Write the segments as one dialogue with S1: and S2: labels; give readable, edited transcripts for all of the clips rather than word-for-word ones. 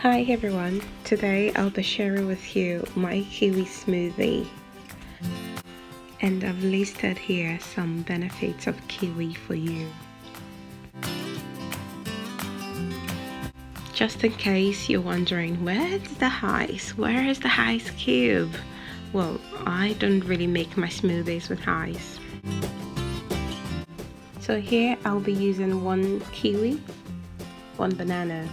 S1: Hi everyone, today I'll be sharing with you my kiwi smoothie, and I've listed here some benefits of kiwi for you. Just in case you're wondering, where is the ice cube? Well, I don't really make my smoothies with ice. So here I'll be using 1 kiwi, 1 banana,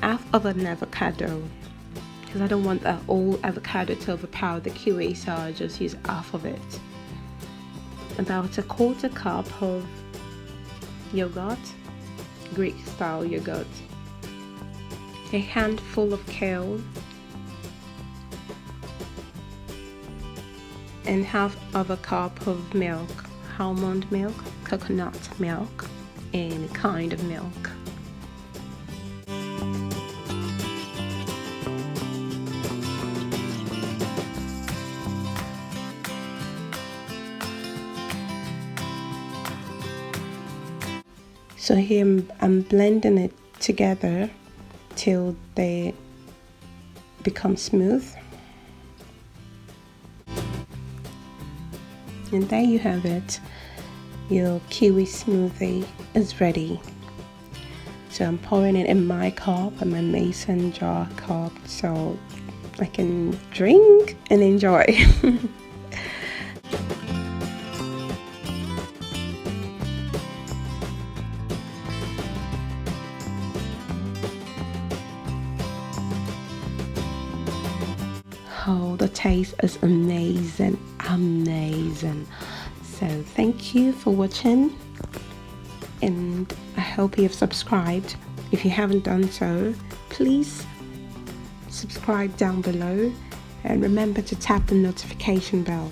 S1: half of an avocado, because I don't want the whole avocado to overpower the kiwi, so I'll just use half of it. About 1/4 cup of yogurt, Greek style yogurt, a handful of kale, and half of a cup of milk, almond milk, coconut milk, any kind of milk. So here I'm blending it together till they become smooth. And there you have it. Your kiwi smoothie is ready. So I'm pouring it in my cup, in my mason jar cup, so I can drink and enjoy. Oh, the taste is amazing. So thank you for watching, and I hope you have subscribed. If you haven't done so, please subscribe down below and remember to tap the notification bell.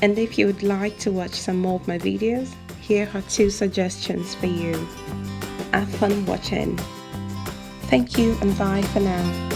S1: And if you would like to watch some more of my videos, here are 2 suggestions for you. Have fun watching. Thank you and bye for now.